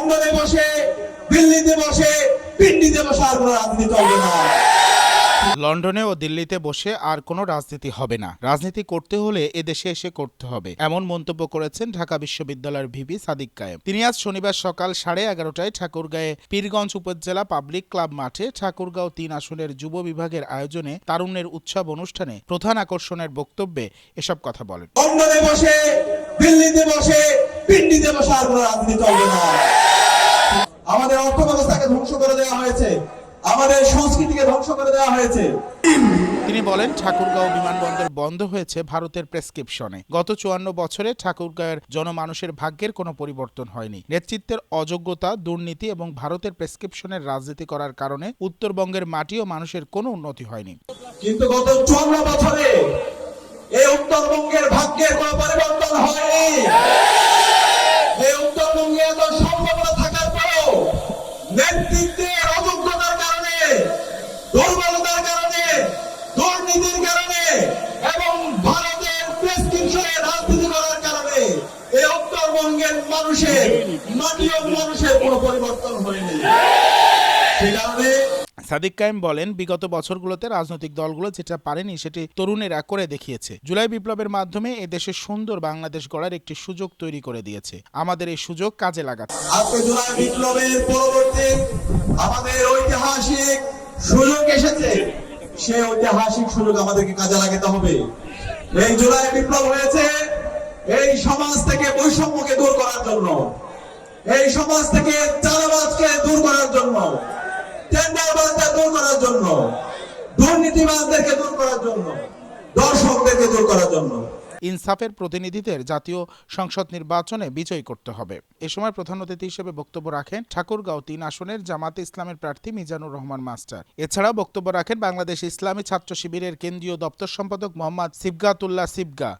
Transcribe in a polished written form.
লন্ডনে বসে, দিল্লিতে বসে, পিন্ডিতে বসে আর কোনো রাজনীতি চলবে না। লন্ডনে ও দিল্লিতে বসে আর কোনো রাজনীতি হবে না, রাজনীতি করতে হলে এদেশে এসে করতে হবে, এমন মন্তব্য করেছেন ঢাকা বিশ্ববিদ্যালয়ের ভিপি সাদিক কায়েম। তিনি আজ শনিবার সকাল 11:30টায় ঠাকুরগাঁয়ে পীরগঞ্জ উপজেলা পাবলিক ক্লাব মাঠে ঠাকুরগাঁও 3 আসনের যুব বিভাগের আয়োজনে তারুণ্যের উৎসব অনুষ্ঠানে প্রধান আকর্ষণের বক্তব্যে এসব কথা বলেন। লন্ডনে বসে, দিল্লিতে বসে, পিন্ডিতে বসে আর কোনো রাজনীতি চলবে না। আমাদের অর্থ ব্যবস্থাকে ধ্বংস করে দেওয়া হয়েছে, আমাদের সংস্কৃতিকে ধ্বংস করে দেওয়া হয়েছে। তিনি বলেন, ঠাকুরগাঁও বিমানবন্দর বন্ধ হয়েছে ভারতের প্রেসক্রিপশনে। গত 54 বছরে ঠাকুরগাঁওয়ের জনমানুষের ভাগ্যের কোনো পরিবর্তন হয়নি। নেতৃত্বের অযোগ্যতা, দুর্নীতি এবং ভারতের প্রেসক্রিপশনের রাজনীতি করার কারণে উত্তরবঙ্গের মাটি ও মানুষের কোনো উন্নতি হয়নি। কিন্তু গত 54 বছরে এই উত্তরবঙ্গের ভাগ্যের কোনো পরিবর্তন হয়নি। এই উত্তরবঙ্গে এত সম্ভাবনা থাকার পরেও নেতৃত্বের অযোগ্যতার কারণে, দুর্বলতার কারণে, দুর্নীতির কারণে এবং ভারতের প্রেসক্রিপশনে রাজনীতি করার কারণে এই উত্তরবঙ্গের মানুষের, মাটি ও মানুষের কোনো পরিবর্তন হয়নি। সে কারণে সাদিক কায়েম বলেন, বিগত বছরগুলোতে রাজনৈতিক দলগুলো যেটা পারেনি সেটি তরুণেরা করে দেখিয়েছে। জুলাই বিপ্লবের মাধ্যমে এদেশে সুন্দর বাংলাদেশ গড়ার একটি সুযোগ তৈরি করে দিয়েছে। আমাদের এই সুযোগ কাজে লাগাতে। আজকে জুলাই বিপ্লবের পরবর্তী আমাদের ঐতিহাসিক সুযোগ এসেছে, সেই ঐতিহাসিক সুযোগ আমাদেরকে কাজে লাগাতে হবে। এই জুলাই বিপ্লব হয়েছে এই সমাজ থেকে বৈষম্যকে দূর করার জন্য, এই সমাজ থেকে চাঁদাবাজকে দূর করার জন্য, টেন্ডারবাজদের দূর করার জন্য, দুর্নীতিবাজদেরকে দূর করার জন্য, দর্শকদেরকে দূর করার জন্য। ইনসাফের প্রতিনিধিদের জাতীয় সংসদ নির্বাচনে বিজয়ী করতে হবে। এ সময় প্রধান অতিথি হিসেবে বক্তব্য রাখেন ঠাকুরগাঁও 3 আসনের জামাতে ইসলামের প্রার্থী মিজানুর রহমান মাস্টার। এছাড়াও বক্তব্য রাখেন বাংলাদেশ ইসলামী ছাত্র শিবিরের কেন্দ্রীয় দপ্তর সম্পাদক মোহাম্মদ সিবগাতুল্লাহ সিবগা,